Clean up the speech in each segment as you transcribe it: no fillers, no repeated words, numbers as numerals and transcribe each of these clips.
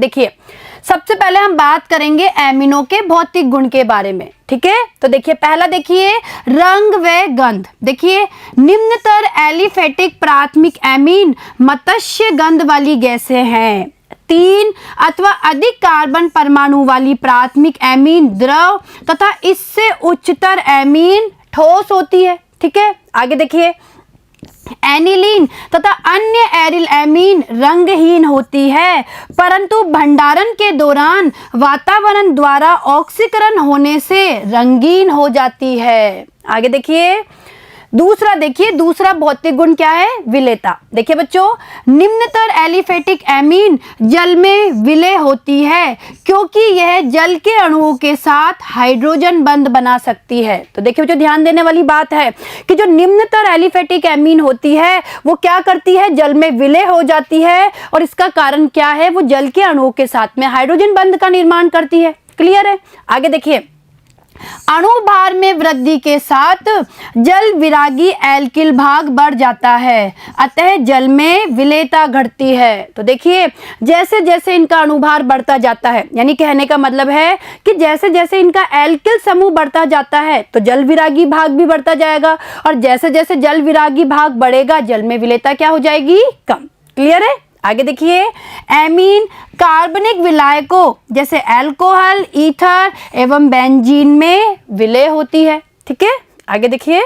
देखिए सबसे पहले हम बात करेंगे एमिनो के भौतिक गुण के बारे में, ठीक है। तो देखिए पहला देखिए रंग व गंध। देखिए निम्नतर एलिफेटिक प्राथमिक एमीन मत्स्य गंध वाली गैसें हैं। 3 अथवा अधिक कार्बन परमाणु वाली प्राथमिक एमीन द्रव तथा इससे उच्चतर एमीन ठोस होती है, ठीक है। आगे देखिए एनिलीन तथा अन्य एरिल एमीन रंगहीन होती है, परंतु भंडारण के दौरान वातावरण द्वारा ऑक्सीकरण होने से रंगीन हो जाती है। आगे देखिए दूसरा भौतिक गुण क्या है, विलेयता। देखिए बच्चों निम्नतर एलिफेटिक एमीन जल में विलेय होती है क्योंकि यह जल के अणुओं के साथ हाइड्रोजन बंध बना सकती है। तो देखिए बच्चों ध्यान देने वाली बात है कि जो निम्नतर एलिफेटिक एमीन होती है वो क्या करती है, जल में विलेय हो जाती है और इसका कारण क्या है, वो जल के अणुओं के साथ में हाइड्रोजन बंध का निर्माण करती है। क्लियर है। आगे देखिए अणु भार में वृद्धि के साथ जल विरागी एल्किल भाग बढ़ जाता है, अतः जल में विलेयता घटती है। तो देखिए जैसे जैसे इनका अणुभार बढ़ता जाता है, यानी कहने का मतलब है कि जैसे जैसे इनका एल्किल समूह बढ़ता जाता है तो जल विरागी भाग भी बढ़ता जाएगा और जैसे जैसे जल विरागी भाग बढ़ेगा जल में विलेयता क्या हो जाएगी, कम। क्लियर है। आगे देखिए एमीन कार्बनिक विलायकों जैसे अल्कोहल, ईथर एवं बेंजीन में विलेय होती है, ठीक है। आगे देखिए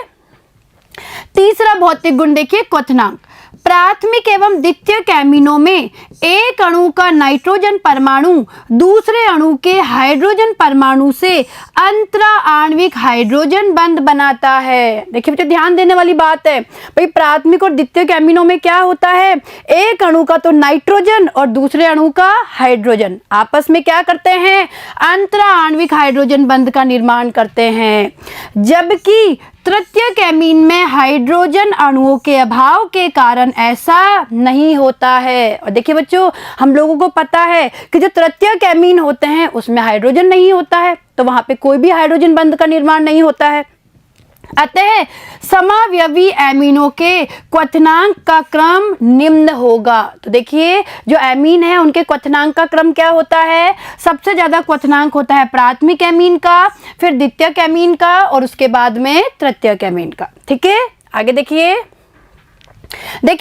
तीसरा भौतिक गुण देखिए क्वथनांक। प्राथमिक एवं द्वितीयक एमीनों में एक अणु का नाइट्रोजन परमाणु दूसरे अणु के हाइड्रोजन परमाणु से अंतरा आणविक हाइड्रोजन बंध बनाता है। देखिए बच्चों ध्यान देने वाली बात है भाई, प्राथमिक और द्वितीयक एमीनों में क्या होता है, एक अणु का तो नाइट्रोजन और दूसरे अणु का हाइड्रोजन आपस में क्या करते हैं, अंतरा आणविक हाइड्रोजन बंध का निर्माण करते हैं, जबकि तृतीयक एमीन में हाइड्रोजन अणुओं के अभाव के कारण ऐसा नहीं होता है। और देखिए बच्चों हम लोगों को पता है कि जो तृतीयक एमीन होते हैं उसमें हाइड्रोजन नहीं होता है, तो वहां पे कोई भी हाइड्रोजन बंध का निर्माण नहीं होता है। अतः समावयवी एमीनों के क्वथनांक का क्रम निम्न होगा। तो देखिए जो एमीन है उनके क्वथनांक का क्रम क्या होता है, सबसे ज्यादा क्वथनांक होता है प्राथमिक एमीन का, फिर द्वितीयक एमीन का और उसके बाद में तृतीयक एमीन का, ठीक है। आगे देखिए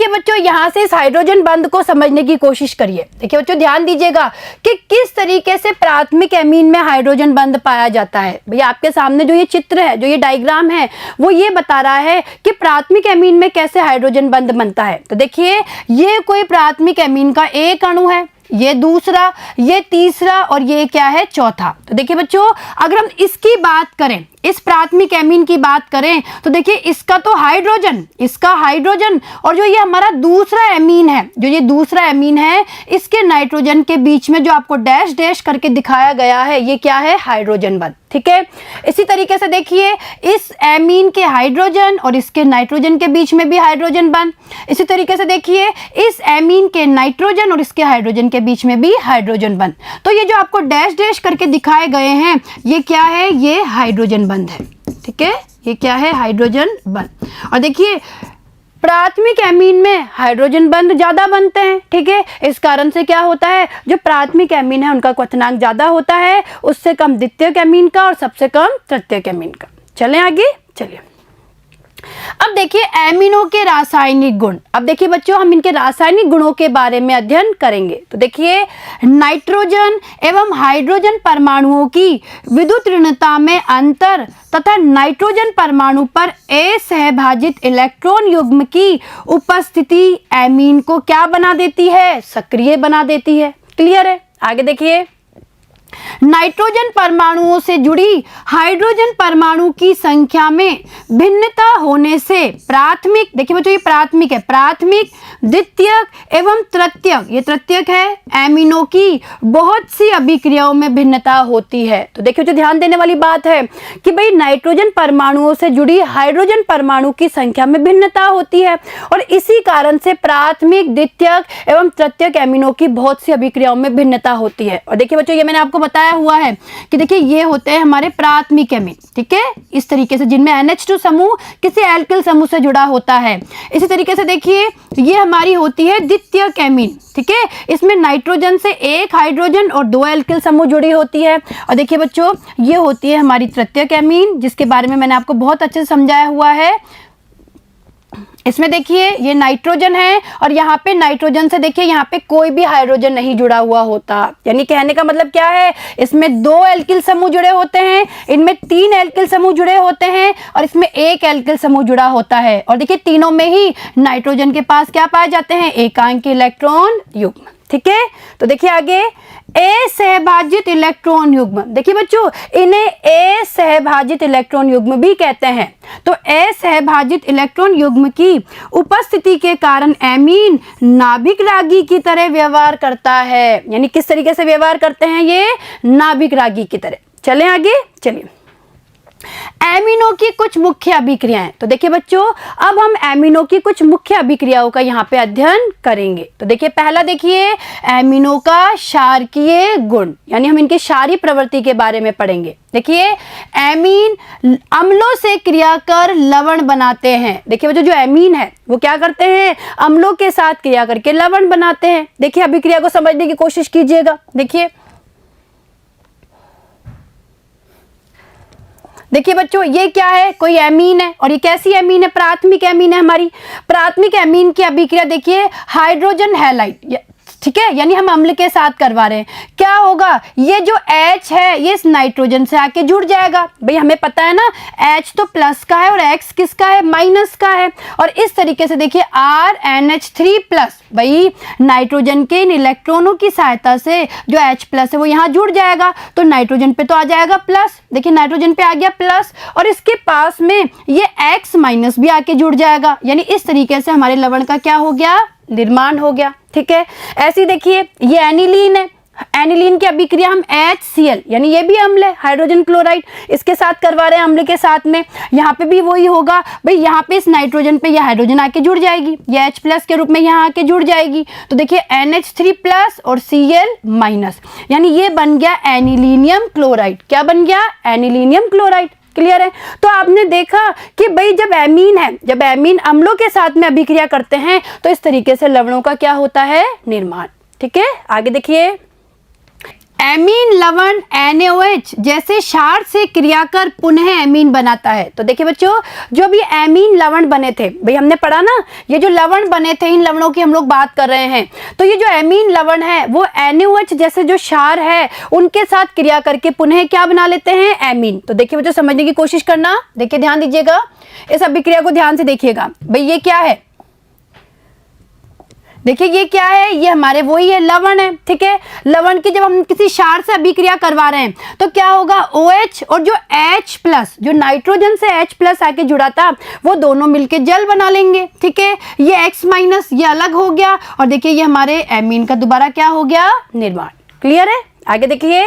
बच्चों यहां से इस हाइड्रोजन बंध को समझने की कोशिश करिए। देखिए बच्चों ध्यान दीजिएगा कि किस तरीके से प्राथमिक एमीन में हाइड्रोजन बंध पाया जाता है। भैया आपके सामने जो ये चित्र है, जो ये डायग्राम है, वो ये बता रहा है कि प्राथमिक एमीन में कैसे हाइड्रोजन बंध बनता है। तो देखिए ये कोई प्राथमिक एमीन का एक अणु है, ये दूसरा, ये तीसरा और ये क्या है, चौथा। तो देखिए बच्चों अगर हम इसकी बात करें, इस प्राथमिक एमीन की बात करें तो देखिए इसका तो हाइड्रोजन, इसका हाइड्रोजन और जो ये हमारा दूसरा एमीन है, जो ये दूसरा एमीन है, इसके नाइट्रोजन के बीच में जो आपको डैश डैश करके दिखाया गया है ये क्या है, हाइड्रोजन बंध, ठीक है। इसी तरीके से देखिए इस एमीन के हाइड्रोजन और इसके नाइट्रोजन के बीच में भी हाइड्रोजन बंध। इसी तरीके से देखिए इस एमीन के नाइट्रोजन और इसके हाइड्रोजन के बीच में भी हाइड्रोजन बंध। तो ये जो आपको डैश डैश करके दिखाए गए हैं ये क्या है, ये हाइड्रोजन बंध है, ठीक है। ये क्या है, हाइड्रोजन बंध। और देखिए प्राथमिक एमीन में हाइड्रोजन बंध ज्यादा बनते हैं, ठीक है। इस कारण से क्या होता है, जो प्राथमिक एमीन है उनका क्वथनांक ज्यादा होता है, उससे कम द्वितीयक एमीन का और सबसे कम तृतीयक एमीन का। चलें आगे, चलिए अब देखिए एमीनों के रासायनिक गुण। अब देखिए बच्चों हम इनके रासायनिक गुणों के बारे में अध्ययन करेंगे। तो देखिए नाइट्रोजन एवं हाइड्रोजन परमाणुओं की विद्युत ऋणता में अंतर तथा नाइट्रोजन परमाणु पर असहभाजित इलेक्ट्रॉन युग्म की उपस्थिति एमीन को क्या बना देती है, सक्रिय बना देती है। क्लियर है। आगे देखिए नाइट्रोजन परमाणुओं से जुड़ी हाइड्रोजन परमाणु की संख्या में भिन्नता होने से प्राथमिक, देखिए बच्चों ये प्राथमिक है, प्राथमिक, द्वितीयक एवं तृतीयक, ये तृतीयक है, एमीनों की बहुत सी अभिक्रियाओं में भिन्नता होती है। तो देखिए जो ध्यान देने वाली बात है कि भाई नाइट्रोजन परमाणुओं से जुड़ी हाइड्रोजन परमाणु की संख्या में भिन्नता होती है और इसी कारण से प्राथमिक, द्वितीयक एवं तृतीयक एमीनों की बहुत सी अभिक्रियाओं में भिन्नता होती है। और देखिए बच्चों ये मैंने आपको बताया हुआ है कि देखिए ये होते हैं हमारे प्राथमिक एमीन, ठीक है, इस तरीके से, जिनमें NH2 समूह किसी एल्किल समूह से जुड़ा होता है। इसी तरीके से देखिए ये हमारी होती है द्वितीयक एमीन, ठीक है, इसमें नाइट्रोजन से एक हाइड्रोजन और 2 एल्किल समूह जुड़ी होती है। और देखिए बच्चों ये होती है हमारी तृतीयक एमीन, जिसके बारे में मैंने आपको बहुत अच्छे से समझाया हुआ है। इसमें देखिए ये नाइट्रोजन है और यहाँ पे नाइट्रोजन से देखिए यहाँ पे कोई भी हाइड्रोजन नहीं जुड़ा हुआ होता, यानी कहने का मतलब क्या है, इसमें 2 एल्किल समूह जुड़े होते हैं, इनमें 3 एल्किल समूह जुड़े होते हैं और इसमें 1 एल्किल समूह जुड़ा होता है। और देखिए तीनों में ही नाइट्रोजन के पास क्या पाए जाते हैं, एकांकी इलेक्ट्रॉन युग्म, ठीक है। तो देखिए आगे असहभाजित इलेक्ट्रॉन युग्म, देखिए बच्चों इन्हें असहभाजित इलेक्ट्रॉन युग्म भी कहते हैं। तो असहभाजित इलेक्ट्रॉन युग्म की उपस्थिति के कारण एमीन नाभिक रागी की तरह व्यवहार करता है, यानी किस तरीके से व्यवहार करते हैं ये, नाभिक रागी की तरह। चलें आगे, चलिए एमिनो की कुछ मुख्य अभिक्रियाएं। तो देखिए बच्चों अब हम एमिनो की कुछ मुख्य अभिक्रियाओं का यहाँ पे अध्ययन करेंगे। तो देखिए पहला देखिए एमिनो का क्षारकीय गुण, यानी हम इनकी क्षारीय प्रवृत्ति के बारे में पढ़ेंगे। देखिए एमीन अम्लों से क्रिया कर लवण बनाते हैं। देखिए बच्चों जो एमीन है वो क्या करते हैं, अम्लों के साथ क्रिया करके लवण बनाते हैं। देखिए अभिक्रिया को समझने की कोशिश कीजिएगा। देखिए बच्चों ये क्या है, कोई एमीन है और ये कैसी एमीन है, प्राथमिक एमीन है हमारी। प्राथमिक एमीन की अभिक्रिया देखिए हाइड्रोजन हैलाइड, ठीक है, यानी हम अम्ल के साथ करवा रहे हैं। क्या होगा, ये जो H है ये इस नाइट्रोजन से आके जुड़ जाएगा। भाई हमें पता है ना H तो प्लस का है और X किसका है, माइनस का है। और इस तरीके से देखिए RNH3 प्लस, भाई नाइट्रोजन के इन इलेक्ट्रॉनों की सहायता से जो H प्लस है वो यहाँ जुड़ जाएगा, तो नाइट्रोजन पे तो आ जाएगा प्लस। देखिए नाइट्रोजन पे आ गया प्लस और इसके पास में ये X माइनस भी आके जुड़ जाएगा, यानी इस तरीके से हमारे लवण का क्या हो गया, निर्माण हो गया, ठीक है। ऐसी देखिए ये एनिलीन है, एनिलीन की अभिक्रिया हम HCl, यानी ये भी अम्ल है, हाइड्रोजन क्लोराइड, इसके साथ करवा रहे हैं अम्ल के साथ में। यहाँ पे भी वही होगा, भाई यहाँ पे इस नाइट्रोजन पे यह हाइड्रोजन आके जुड़ जाएगी, ये H प्लस के रूप में यहाँ आके जुड़ जाएगी। तो देखिए NH3 प्लस और Cl माइनस, यानी ये बन गया एनिलीनियम क्लोराइड। क्या बन गया, एनिलीनियम क्लोराइड। क्लियर है। तो आपने देखा कि भाई जब एमीन है, जब एमीन अम्लों के साथ में अभिक्रिया करते हैं तो इस तरीके से लवणों का क्या होता है, निर्माण, ठीक है। आगे देखिए एमीन लवण NaOH जैसे क्षार से क्रिया कर पुनः एमीन बनाता है। तो देखिए बच्चों जो भी एमीन लवण बने थे, भाई हमने पढ़ा ना, ये जो लवण बने थे इन लवणों की हम लोग बात कर रहे हैं। तो ये जो एमीन लवण है वो NaOH जैसे जो क्षार है उनके साथ क्रिया करके पुनः क्या बना लेते हैं, एमीन। तो देखिए बच्चों समझने की कोशिश करना, देखिए ध्यान दीजिएगा, इस अभिक्रिया को ध्यान से देखिएगा। भाई ये क्या है, देखिए ये क्या है, ये हमारे वही है, लवण है, ठीक है। लवण की जब हम किसी क्षार से अभिक्रिया करवा रहे हैं तो क्या होगा, OH और जो H प्लस, जो नाइट्रोजन से H प्लस आके जुड़ा था वो दोनों मिलके जल बना लेंगे, ठीक है। ये X माइनस ये अलग हो गया और देखिए ये हमारे एमीन का दोबारा क्या हो गया, निर्माण। क्लियर है। आगे देखिए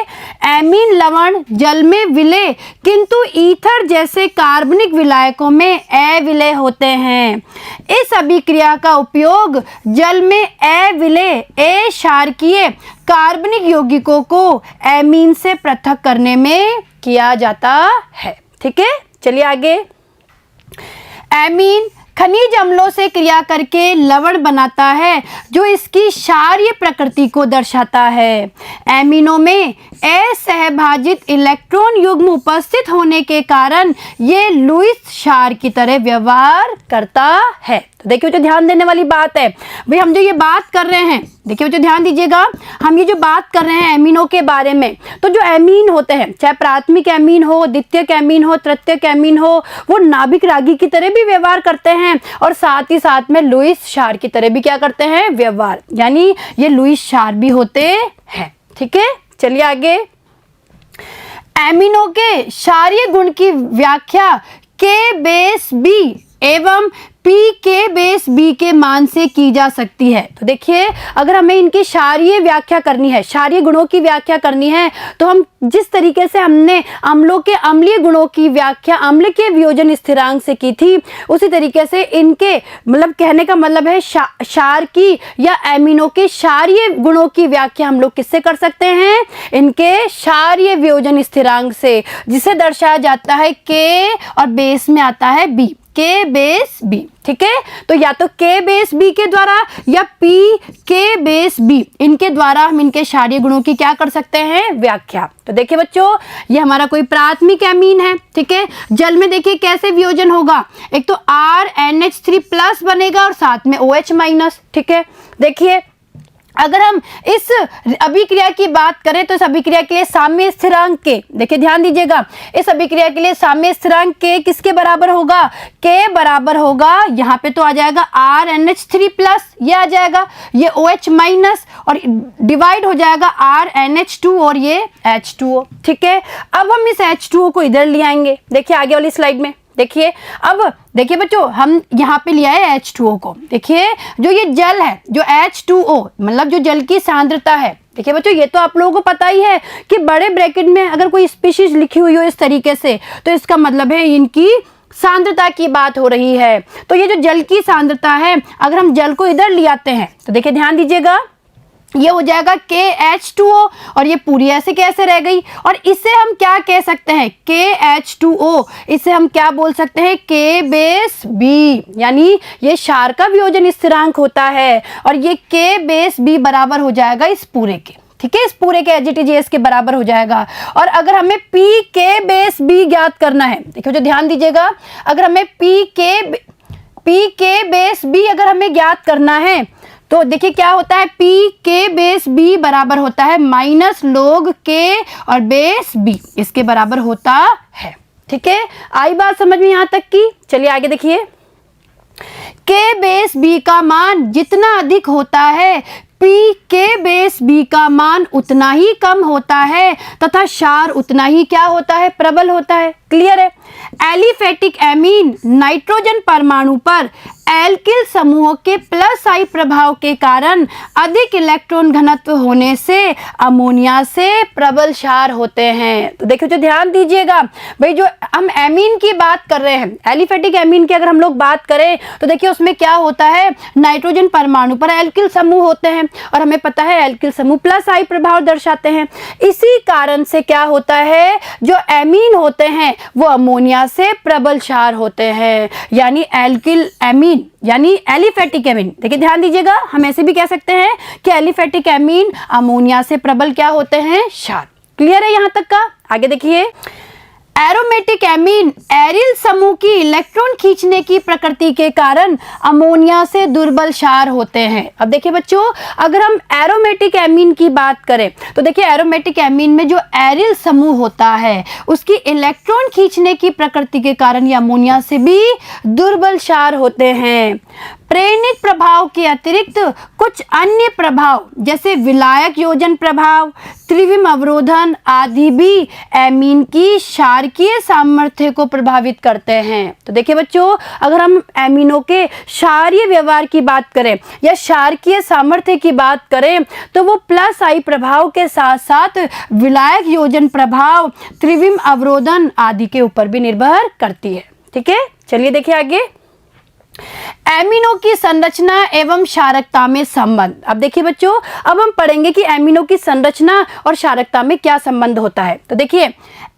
एमीन लवण जल में विलय किंतु ईथर जैसे कार्बनिक विलायकों में अविलय होते हैं। इस अभिक्रिया का उपयोग जल में अविलय क्षारकीय कार्बनिक यौगिकों को एमीन से पृथक करने में किया जाता है, ठीक है। चलिए आगे, एमीन खनिज अम्लों से क्रिया करके लवण बनाता है जो इसकी क्षारीय प्रकृति को दर्शाता है। एमीनों में असहभाजित इलेक्ट्रॉन युग्म उपस्थित होने के कारण ये लुईस क्षार की तरह व्यवहार करता है। तो देखिए जो ध्यान देने वाली बात है, भाई हम जो ये बात कर रहे हैं, देखिए जो ध्यान दीजिएगा, हम ये जो बात कर रहे हैं एमीनों के बारे में, तो जो एमीन होते हैं चाहे प्राथमिक एमीन हो, द्वितीयक एमीन हो, तृतीयक एमीन हो, वो नाभिक रागी की तरह भी व्यवहार करते हैं और साथ ही साथ में लुईस क्षार की तरह भी क्या करते हैं, व्यवहार, यानी ये लुईस क्षार भी होते हैं, ठीक है। चलिए आगे, एमीनों के क्षारीय गुण की व्याख्या K बेस B एवं पी के बेस बी के मान से की जा सकती है। तो देखिए अगर हमें इनकी क्षारीय व्याख्या करनी है, क्षारीय गुणों की व्याख्या करनी है, तो हम जिस तरीके से हमने अम्लों के अम्लीय गुणों की व्याख्या अम्ल के वियोजन स्थिरांक से की थी, उसी तरीके से इनके मतलब कहने का मतलब है क्षार की या एमिनो के क्षारीय गुणों की व्याख्या हम लोग किससे कर सकते हैं? इनके क्षारीय वियोजन स्थिरांक से, जिसे दर्शाया जाता है के और बेस में आता है बी, के बेस बी। ठीक है, तो या तो के बेस बी के द्वारा या पी के बेस बी, इनके द्वारा हम इनके क्षारीय गुणों की क्या कर सकते हैं? व्याख्या। तो देखिए बच्चों, ये हमारा कोई प्राथमिक एमीन है। ठीक है, जल में देखिए कैसे वियोजन होगा, एक तो RNH3+ बनेगा और साथ में OH माइनस। ठीक है, देखिए अगर हम इस अभिक्रिया की बात करें तो इस अभिक्रिया के लिए साम्य स्थिरांक के, देखिए ध्यान दीजिएगा, इस अभिक्रिया के लिए साम्य स्थिरांक के किसके बराबर होगा? के बराबर होगा, यहाँ पे तो आ जाएगा RNH3+, ये आ जाएगा, ये OH माइनस और डिवाइड हो जाएगा RNH2 और ये H2O। ठीक है, अब हम इस H2O को इधर ले आएंगे। देखिए आगे वाली स्लाइड में देखिए, अब देखिए बच्चों हम यहाँ पे लिया है H2O को। देखिए जो ये जल है, जो H2O मतलब जो जल की सांद्रता है, देखिए बच्चों ये तो आप लोगों को पता ही है कि बड़े ब्रैकेट में अगर कोई स्पीशीज लिखी हुई हो इस तरीके से, तो इसका मतलब है इनकी सांद्रता की बात हो रही है। तो ये जो जल की सांद्रता है, अगर हम जल को इधर ले आते हैं तो देखिए ध्यान दीजिएगा, ये हो जाएगा KH2O और ये पूरी ऐसे कैसे रह गई, और इसे हम क्या कह सकते हैं? KH2O, इसे हम क्या बोल सकते हैं? K बेस B, यानी ये क्षार का वियोजन स्थिरांक होता है और ये K बेस B बराबर हो जाएगा इस पूरे के। ठीक है, इस पूरे के HTGS के बराबर हो जाएगा। और अगर हमें PK बेस B ज्ञात करना है, देखिए जो ध्यान दीजिएगा, अगर हमें PK बेस B अगर हमें ज्ञात करना है तो देखिए क्या होता है? पी के बेस बी बराबर होता है माइनस log के और बेस बी, इसके बराबर होता है। ठीक है, आई बात समझ में यहाँ तक की? चलिए आगे देखिए, के बेस बी का मान जितना अधिक होता है, पी के बेस बी का मान उतना ही कम होता है तथा क्षार उतना ही क्या होता है? प्रबल होता है। क्लियर है? एलिफेटिक एमीन नाइट्रोजन परमाणु पर एल्किल समूहों के प्लस आई प्रभाव के कारण अधिक इलेक्ट्रॉन घनत्व होने से अमोनिया से प्रबल क्षार होते हैं। तो देखो जो ध्यान दीजिएगा भाई, जो हम एमीन की बात कर रहे हैं, एलिफेटिक एमीन की अगर हम लोग बात करें तो देखिए उसमें क्या होता है? नाइट्रोजन परमाणु पर एल्किल समूह होते हैं और हमें पता है एल्किल समूह प्लस आई प्रभाव दर्शाते हैं। इसी कारण से क्या होता है? जो एमीन होते हैं वो अमोनिया से प्रबल क्षार होते हैं, यानी एल्किल एमीन यानी एलिफेटिक एमीन। देखिए ध्यान दीजिएगा, हम ऐसे भी कह सकते हैं कि एलिफेटिक एमीन अमोनिया से प्रबल क्या होते हैं? क्षार। क्लियर है यहां तक का? आगे देखिए, एरोमेटिक एमीन एरिल समूह की इलेक्ट्रॉन खींचने की प्रकृति के कारण अमोनिया से दुर्बल क्षार होते हैं। अब देखिए बच्चों, अगर हम एरोमेटिक एमीन की बात करें तो देखिए एरोमेटिक एमीन में जो एरिल समूह होता है उसकी इलेक्ट्रॉन खींचने की प्रकृति के कारण ये अमोनिया से भी दुर्बल क्षार होते हैं। प्रेरणिक प्रभाव के अतिरिक्त कुछ अन्य प्रभाव जैसे विलायक योजन प्रभाव, त्रिविम अवरोधन आदि भी एमीन की क्षारकीय सामर्थ्य को प्रभावित करते हैं। तो देखिए बच्चों, अगर हम एमीनों के क्षारीय व्यवहार की बात करें या क्षारकीय सामर्थ्य की बात करें तो वो प्लस आई प्रभाव के साथ साथ विलायक योजन प्रभाव, त्रिविम अवरोधन आदि के ऊपर भी निर्भर करती है। ठीक है, चलिए देखिए आगे, एमिनो की संरचना एवं क्षारकता में संबंध। अब देखिए बच्चों, अब हम पढ़ेंगे कि एमिनो की संरचना और क्षारकता में क्या संबंध होता है। तो देखिए,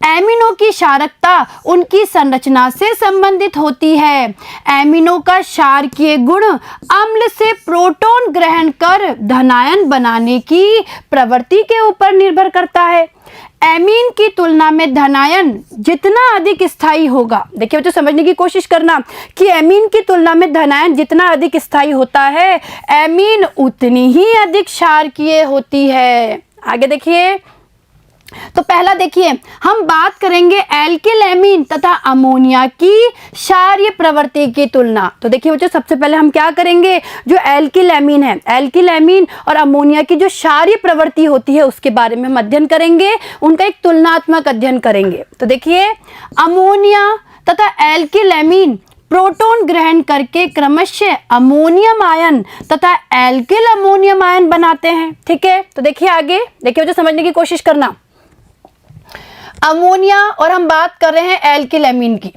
एमिनो की क्षारकता उनकी संरचना से संबंधित होती है। एमिनो का क्षारकीय गुण अम्ल से प्रोटॉन ग्रहण कर धनायन बनाने की प्रवृत्ति के ऊपर निर्भर करता है। एमीन की तुलना में धनायन जितना अधिक स्थायी होगा, देखिए बच्चों समझने की कोशिश करना कि एमीन की तुलना में धनायन जितना अधिक स्थायी होता है, एमीन उतनी ही अधिक क्षारकीय होती है। आगे देखिए, तो पहला देखिए, हम बात करेंगे एल्किल एमीन तथा अमोनिया की क्षारीय प्रवृत्ति की तुलना। तो देखिए बच्चों, सबसे पहले हम क्या करेंगे, जो एल्किल एमीन है, एल्किल एमीन और अमोनिया की जो क्षारीय प्रवृत्ति होती है उसके बारे में हम अध्ययन करेंगे, उनका एक तुलनात्मक अध्ययन करेंगे। तो देखिए, अमोनिया तथा एल्किल एमीन प्रोटॉन ग्रहण करके क्रमशः अमोनियम आयन तथा एल्किल अमोनियम आयन बनाते हैं। ठीक है, तो देखिए आगे, देखिए बच्चों समझने की कोशिश करना। अमोनिया और हम बात कर रहे हैं एल्किल एमीन की।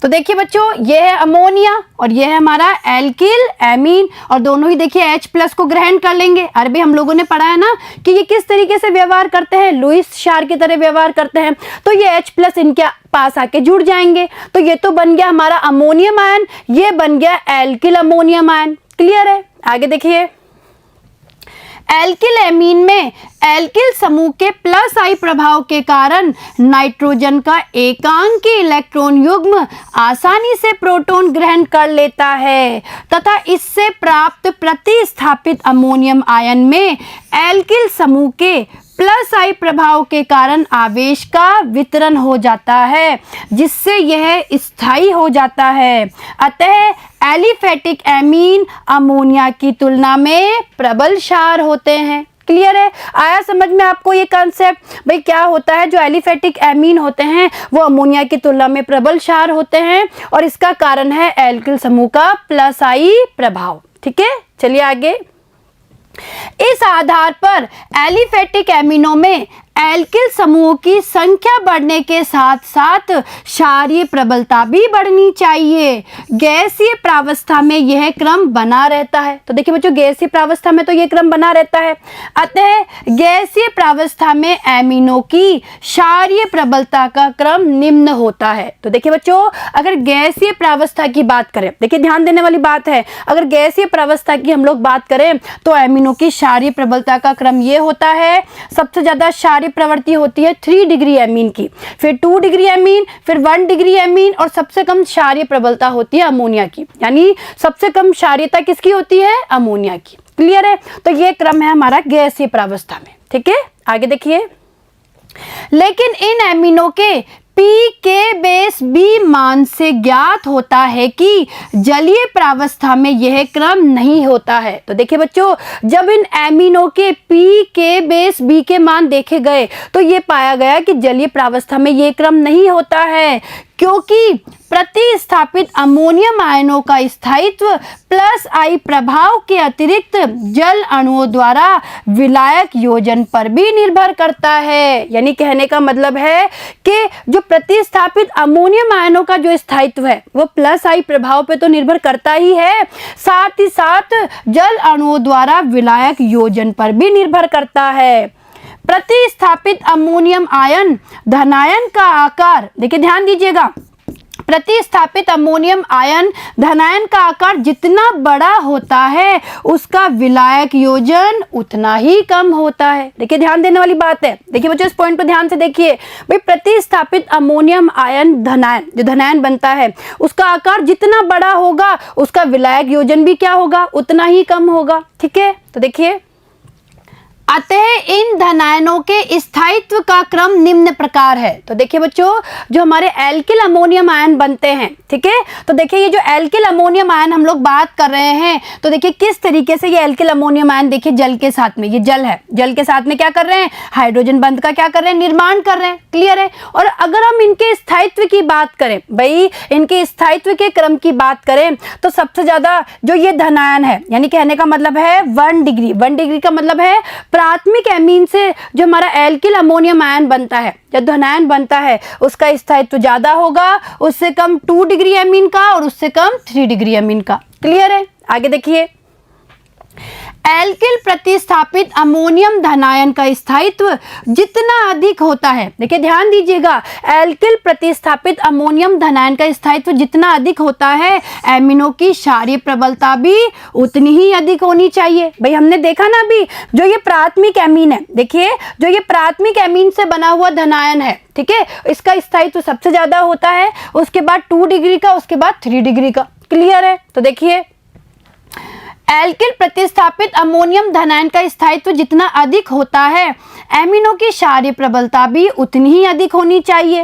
तो देखिए बच्चों, ये है अमोनिया और ये है हमारा एल्किल एमीन, और दोनों ही देखिए H+ को ग्रहण कर लेंगे। अरे हम लोगों ने पढ़ा है ना कि ये किस तरीके से व्यवहार करते हैं, लुईस क्षार की तरह व्यवहार करते हैं। तो ये H+ इनके पास आके जुड़ जाएंगे, तो ये तो बन गया हमारा अमोनियम आयन, ये बन गया एल्किल अमोनियम आयन। क्लियर है? आगे देखिए, एल्किल एमीन में एल्किल समूह के +I प्रभाव के कारण नाइट्रोजन का एकांकी इलेक्ट्रॉन युग्म आसानी से प्रोटॉन ग्रहण कर लेता है तथा इससे प्राप्त प्रतिस्थापित अमोनियम आयन में एल्किल समूह के +I प्रभाव के कारण आवेश का वितरण हो जाता है, जिससे यह स्थायी हो जाता है। अतः एलिफेटिक एमीन अमोनिया की तुलना में प्रबल क्षार होते हैं। क्लियर है? आया समझ में आपको ये कॉन्सेप्ट? भाई क्या होता है, जो एलिफेटिक एमीन होते हैं वो अमोनिया की तुलना में प्रबल क्षार होते हैं, और इसका कारण है एल्किल समूह का +I प्रभाव। ठीक है, चलिए आगे। इस आधार पर एलिफेटिक एमिनों में एल्किल समूह की संख्या बढ़ने के साथ साथ क्षारीय प्रबलता भी बढ़नी चाहिए। गैसीय प्रावस्था में यह क्रम बना रहता है। तो देखिए बच्चों, गैसीय प्रावस्था में तो यह क्रम बना रहता है। अतः गैसीय प्रावस्था में एमिनों की क्षारीय प्रबलता का क्रम निम्न होता है। तो देखिए बच्चों, अगर गैसीय प्रावस्था की बात करें, देखिए ध्यान देने वाली बात है, अगर गैसीय प्रावस्था की हम लोग बात करें तो एमिनों की क्षारीय प्रबलता का क्रम यह होता है। सबसे ज्यादा क्षारीय प्रवृत्ति होती है 3 डिग्री एमीन की, फिर 2 डिग्री एमीन, फिर 1 डिग्री एमीन, और सबसे कम क्षारीय प्रबलता होती है अमोनिया की। यानी सबसे कम क्षारीयता किसकी होती है? अमोनिया की। क्लियर है? तो ये क्रम है हमारा गैसीय प्रावस्था में। ठीक है, आगे देखिए। लेकिन इन एमिनों के pKb मान से ज्ञात होता है कि जलीय प्रावस्था में यह क्रम नहीं होता है। तो देखिए बच्चों, जब इन एमिनों के pKb के मान देखे गए तो ये पाया गया कि जलीय प्रावस्था में यह क्रम नहीं होता है, क्योंकि प्रतिस्थापित अमोनियम आयनों का स्थायित्व +I प्रभाव के अतिरिक्त जल अणुओं द्वारा विलायक योजन पर भी निर्भर करता है। यानी कहने का मतलब है कि जो प्रतिस्थापित अमोनियम आयनों का जो स्थायित्व है वो +I प्रभाव पे तो निर्भर करता ही है, साथ ही साथ जल अणुओं द्वारा विलायक योजन पर भी निर्भर करता है। प्रतिस्थापित अमोनियम आयन धनायन का आकार, देखिए ध्यान दीजिएगा, प्रतिस्थापित अमोनियम आयन धनायन का आकार जितना बड़ा होता है उसका विलायक योजन उतना ही कम होता है। देखिए ध्यान देने वाली बात है। देखिए बच्चों, इस पॉइंट पर ध्यान से देखिए। भाई प्रतिस्थापित अमोनियम आयन धनायन, जो धनायन बनता है उसका आकार जितना बड़ा होगा उसका विलायक योजन भी क्या होगा? उतना ही कम होगा। ठीक है, तो देखिए, अतः इन धनायनों के स्थायित्व का क्रम निम्न प्रकार है। तो देखिए बच्चों, जो हमारे एल्किल अमोनियम आयन बनते हैं, ठीक है, तो देखिए ये जो एल्किल अमोनियम आयन हम लोग बात कर रहे हैं, तो देखिए किस तरीके से ये एल्किल अमोनियम आयन, देखिए जल के साथ में, ये जल है, जल के साथ में क्या कर रहे हैं? हाइड्रोजन बंध का क्या कर रहे हैं? निर्माण कर रहे हैं। क्लियर है? और अगर हम इनके स्थायित्व की बात करें, भाई इनके स्थायित्व के क्रम की बात करें, तो सबसे ज्यादा जो ये धनायन है, यानी कहने का मतलब है 1 डिग्री, 1 डिग्री का मतलब है प्राथमिक एमीन से जो हमारा एल्किल अमोनियम आयन बनता है, जब धनायन बनता है उसका स्थायित्व ज्यादा होगा, उससे कम 2 डिग्री एमीन का और उससे कम 3 डिग्री एमीन का। क्लियर है? आगे देखिए, एल्किल प्रतिस्थापित अमोनियम धनायन का स्थायित्व जितना अधिक होता है, देखिए ध्यान दीजिएगा, एल्किल प्रतिस्थापित अमोनियम धनायन का स्थायित्व जितना अधिक होता है एमिनों की क्षारीय प्रबलता भी उतनी ही अधिक होनी चाहिए। भाई हमने देखा ना अभी, जो ये प्राथमिक एमीन है, देखिए जो ये प्राथमिक एमीन से बना हुआ धनायन है, ठीक है, इसका स्थायित्व सबसे ज्यादा होता है, उसके बाद 2 डिग्री का, उसके बाद 3 डिग्री का। क्लियर है? तो देखिए, एल्किल प्रतिस्थापित अमोनियम धनायन का स्थायित्व जितना अधिक होता है एमिनों की क्षारीय प्रबलता भी उतनी ही अधिक होनी चाहिए।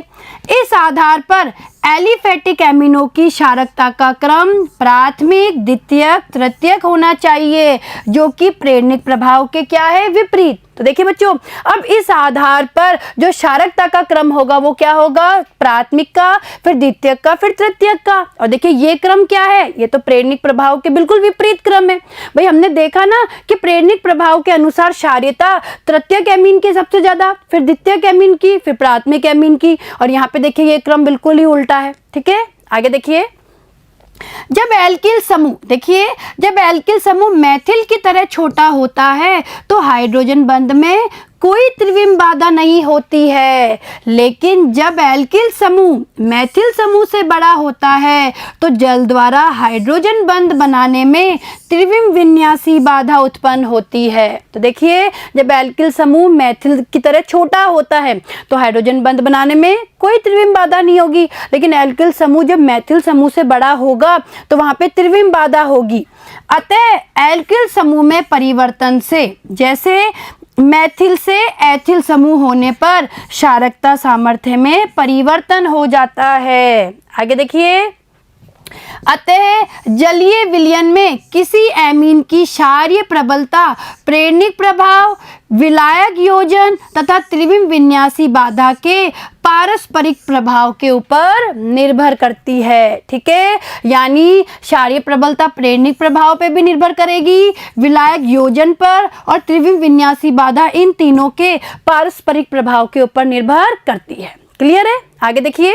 इस आधार पर एलिफेटिक एमिनो की क्षारकता का क्रम प्राथमिक, द्वितीयक, तृतीयक होना चाहिए, जो कि प्रेरणिक प्रभाव के क्या है, विपरीत। तो देखिए बच्चों, अब इस आधार पर जो क्षारकता का क्रम होगा वो क्या होगा, प्राथमिक का, फिर द्वितीयक का, फिर तृतीयक का। और देखिए ये क्रम क्या है, ये तो प्रेरणिक प्रभाव के बिल्कुल विपरीत क्रम है। भाई हमने देखा ना कि प्रेरणिक प्रभाव के अनुसार क्षारीयता तृतीयक एमीन की सबसे ज्यादा, फिर द्वितीयक एमीन की, फिर प्राथमिक एमीन की, और यहाँ पे देखिए ये क्रम बिल्कुल ही उल्टा है। ठीक है, आगे देखिए, जब एल्किल समूह, देखिए जब एल्किल समूह मैथिल की तरह छोटा होता है तो हाइड्रोजन बंध में कोई त्रिविम बाधा नहीं होती है, लेकिन जब एल्किल समूह मैथिल समूह से बड़ा होता है तो जल द्वारा हाइड्रोजन बंध बनाने में त्रिविम विन्यासी बाधा उत्पन्न होती है। तो देखिए जब एल्किल समूह मैथिल की तरह छोटा होता है तो हाइड्रोजन बंध बनाने में कोई त्रिविम बाधा नहीं होगी, लेकिन एल्किल समूह जब मैथिल समूह से बड़ा होगा तो वहां पे त्रिविम बाधा होगी। अतः एल्किल समूह में परिवर्तन से, जैसे मैथिल से एथिल समूह होने पर क्षारकता सामर्थ्य में परिवर्तन हो जाता है। आगे देखिए, अतः जलीय विलयन में किसी एमीन की क्षारीय प्रबलता प्रेरणिक प्रभाव, विलायक योजन तथा त्रिविम विन्यासी बाधा के पारस्परिक प्रभाव के ऊपर निर्भर करती है। ठीक है, यानी क्षारीय प्रबलता प्रेरणिक प्रभाव पे भी निर्भर करेगी, विलायक योजन पर, और त्रिविम विन्यासी बाधा इन तीनों के पारस्परिक प्रभाव के ऊपर निर्भर करती है। क्लियर है, आगे देखिए।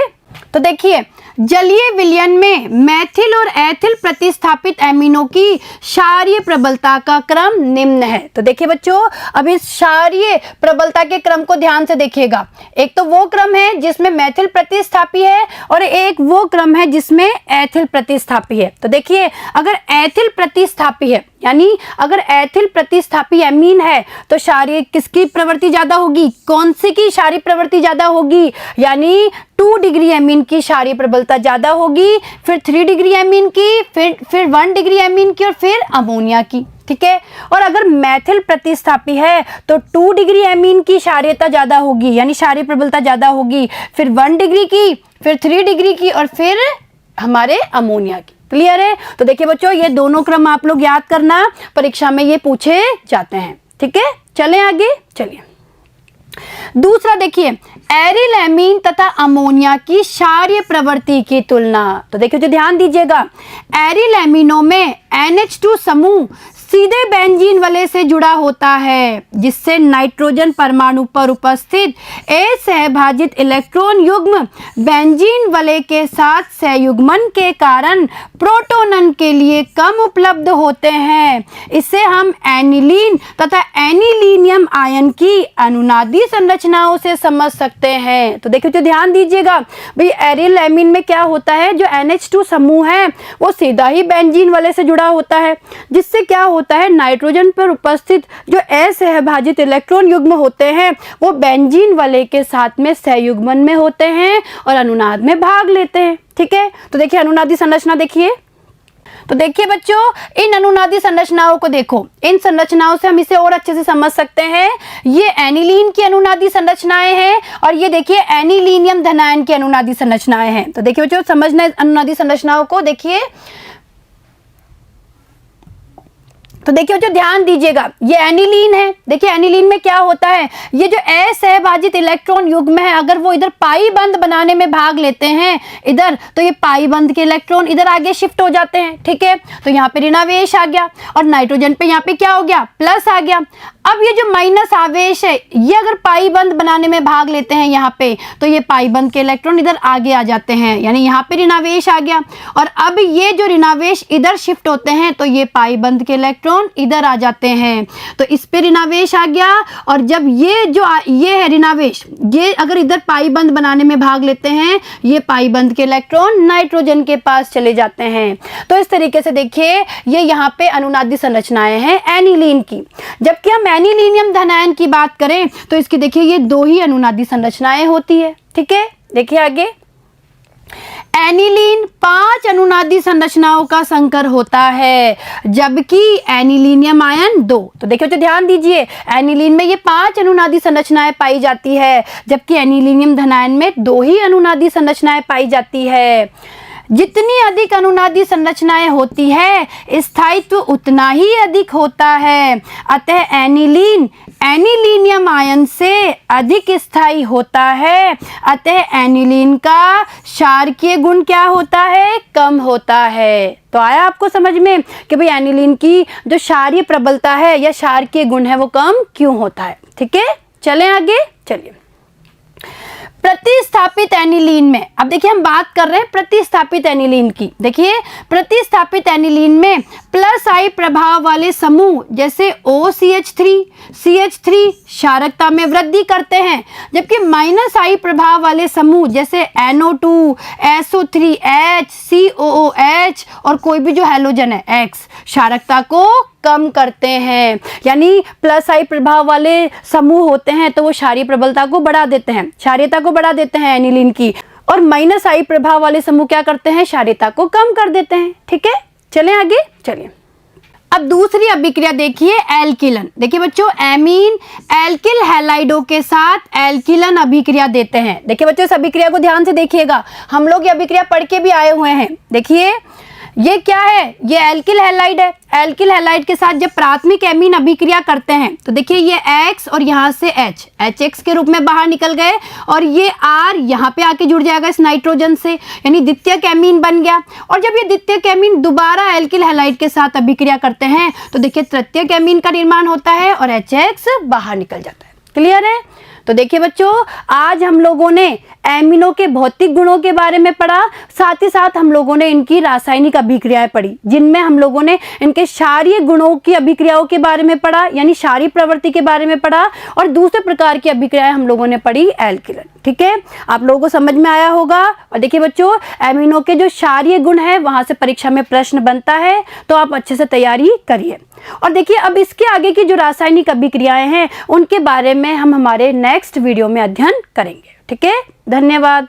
तो देखिए जलीय विलयन में मैथिल और एथिल प्रतिस्थापित एमिनो की क्षारीय प्रबलता का क्रम निम्न है। तो देखिए बच्चों, अब इस क्षारीय प्रबलता के क्रम को ध्यान से देखिएगा। एक तो वो क्रम है जिसमें मैथिल प्रतिस्थापी है और एक वो क्रम है जिसमें एथिल प्रतिस्थापी है। तो देखिए अगर एथिल प्रतिस्थापी है, यानी अगर एथिल प्रतिस्थापी एमीन है तो क्षारीय किसकी प्रवृत्ति ज्यादा होगी, कौन सी की क्षारीय प्रवृत्ति ज्यादा होगी, यानी 2 डिग्री एमीन की क्षारीय प्रबलता ज्यादा होगी, फिर 3 डिग्री एमीन की, फिर 1 डिग्री एमीन की, और फिर अमोनिया की। ठीक है, और अगर मैथिल प्रतिस्थापी है तो 2 डिग्री एमीन की क्षारीयता ज्यादा होगी, यानी क्षारीय प्रबलता ज्यादा होगी, फिर 1 डिग्री की, फिर 3 डिग्री की, और फिर हमारे अमोनिया की। क्लियर है। तो देखिए बच्चों, ये दोनों क्रम आप लोग याद करना, परीक्षा में ये पूछे जाते हैं। ठीक है, चलें आगे। चलिए दूसरा देखिए, एरिल एमीन तथा अमोनिया की क्षारीय प्रवृत्ति की तुलना। तो देखिए जो ध्यान दीजिएगा, एरिल एमीनों में NH2 समूह सीधे बेंजीन वलय से जुड़ा होता है, जिससे नाइट्रोजन परमाणु पर उपस्थित असहभाजित इलेक्ट्रॉन युग्म बेंजीन वलय के साथ सहयुग्मन के कारण प्रोटोनन के लिए कम उपलब्ध होते हैं। इसे हम एनिलीन तथा एनिलीनियम आयन की अनुनादी संरचनाओं से समझ सकते हैं। तो देखिए जो ध्यान दीजिएगा भाई, एरिल एमीन में क्या होता है, जो NH2 समूह है वो सीधा ही बेंजीन वलय से जुड़ा होता है, जिससे क्या होता है, नाइट्रोजन पर उपस्थित जो असहभाजित इलेक्ट्रॉन युग्म होते हैं वो बेंजीन वलय के साथ में सहयुग्मन में होते हैं और अनुनाद में भाग लेते हैं। ठीक है, तो देखिए अनुनादी संरचना देखिए। तो देखिए बच्चों, इन अनुनादी संरचनाओं को देखो, इन संरचनाओं से हम इसे और अच्छे से समझ सकते हैं। ये एनिलीन की अनुनादी संरचनाएं हैं और ये देखिए एनिलीनियम धनायन की अनुनादी संरचनाएं हैं। तो देखिए बच्चों, समझना अनुनादी संरचनाओं को। देखिए तो देखिए जो ध्यान दीजिएगा, ये एनिलीन है। देखिए एनिलीन में क्या होता है, ये जो असहभाजित इलेक्ट्रॉन युग्म है अगर वो इधर पाई बंध बनाने में भाग लेते हैं इधर, तो ये पाई बंध के इलेक्ट्रॉन इधर आगे शिफ्ट हो जाते हैं। ठीक है, तो यहाँ पे ऋणावेश आ गया और नाइट्रोजन पे यहाँ पे क्या हो गया, प्लस आ गया। अब ये जो माइनस आवेश है ये अगर पाई बंध बनाने में भाग लेते हैं यहाँ पे, तो ये पाई बंध के इलेक्ट्रॉन इधर आगे आ जाते हैं, यानी यहाँ पे ऋणावेश आ गया। और अब ये जो ऋणावेश इधर शिफ्ट होते हैं तो ये पाई बंध के इलेक्ट्रॉन इधर आ जाते हैं, तो इस पे ऋणावेश आ गया। और जब ये है ऋणावेश, ये अगर इधर पाई बंध बनाने में भाग लेते हैं, ये पाई बंध के इलेक्ट्रॉन नाइट्रोजन के पास चले जाते हैं। तो इस तरीके से देखिए ये यहाँ पे अनुनादी संरचनाएं हैं एनिलीन की। जबकि हम एनिलीनियम धनायन की बात करें तो इसकी देखिए ये 2 ही अनुनादी संरचनाएं होती है। ठीक है, देखिए आगे। एनिलीन 5 अनुनादी संरचनाओं का संकर होता है, जबकि एनिलीनियम आयन 2। तो देखिए बच्चों ध्यान दीजिए, एनिलीन में ये 5 अनुनादी संरचनाएं पाई जाती है, जबकि एनिलीनियम धनायन में 2 ही अनुनादी संरचनाएं पाई जाती है। जितनी अधिक अनुनादी संरचनाएं होती है, स्थायित्व उतना ही अधिक होता है। अतः एनिलीन एनिलीनियम आयन से अधिक स्थायी होता है। अतः एनिलीन का क्षारकीय गुण क्या होता है? कम होता है। तो आया आपको समझ में कि भाई एनिलीन की जो क्षारीय प्रबलता है या क्षारकीय गुण है वो कम क्यों होता है। ठीक है, चलें आगे। चलिए, प्रतिस्थापित एनिलीन में, अब देखिए हम बात कर रहे हैं प्रतिस्थापित एनिलीन की। देखिए प्रतिस्थापित एनिलीन में प्लस आई प्रभाव वाले समूह जैसे OCH3, CH3 क्षारकता में वृद्धि करते हैं, जबकि माइनस आई प्रभाव वाले समूह जैसे NO2, SO3H, COOH और कोई भी जो हैलोजन है X क्षारकता को कम करते हैं। यानी प्लस आई प्रभाव वाले समूह होते हैं तो वो क्षारीय प्रबलता को बढ़ा देते हैं, क्षारीयता को बढ़ा देते हैं एनिलीन की, और माइनस आई प्रभाव वाले समूह क्या करते हैं? क्षारीयता को कम कर देते हैं। ठीक है, चलें आगे। चलिए, अब दूसरी अभिक्रिया देखिए, एल्किलन। देखिए बच्चों, एमीन एल्किल हैलाइडों के साथ एल्किलन अभिक्रिया देते हैं। देखिए बच्चों, इस अभिक्रिया को ध्यान से देखिएगा, हम लोग ये अभिक्रिया पढ़ के भी आए हुए हैं। देखिए ये क्या है? ये एल्किल हैलाइड है। एल्किल हैलाइड के साथ जब प्राथमिक एमीन अभिक्रिया करते हैं तो देखिए ये X और यहाँ से H, HX के रूप में बाहर निकल गए, और ये R यहाँ पे आके जुड़ जाएगा इस नाइट्रोजन से, यानी द्वितीयक एमीन बन गया। और जब ये द्वितीयक एमीन दोबारा एल्किल हैलाइड के साथ अभिक्रिया करते हैं तो देखिए तृतीयक एमीन का निर्माण होता है और HX बाहर निकल जाता है। क्लियर है? तो देखिए बच्चों, आज हम लोगों ने एमिनो के भौतिक गुणों के बारे में पढ़ा, साथ ही साथ हम लोगों ने इनकी रासायनिक अभिक्रियाएं पढ़ी, जिनमें हम लोगों ने इनके क्षारीय गुणों की अभिक्रियाओं के बारे में पढ़ा, यानी क्षारीय प्रवृत्ति के बारे में पढ़ा, और दूसरे प्रकार की अभिक्रियाएं हम लोगों ने पढ़ी एल्किलन। ठीक है, आप लोगों को समझ में आया होगा। और देखिए बच्चों, एमिनो के जो क्षारीय गुण है वहां से परीक्षा में प्रश्न बनता है, तो आप अच्छे से तैयारी करिए। और देखिए अब इसके आगे की जो रासायनिक अभिक्रियाएं हैं उनके बारे में हम हमारे नेक्स्ट वीडियो में अध्ययन करेंगे। ठीक है, धन्यवाद।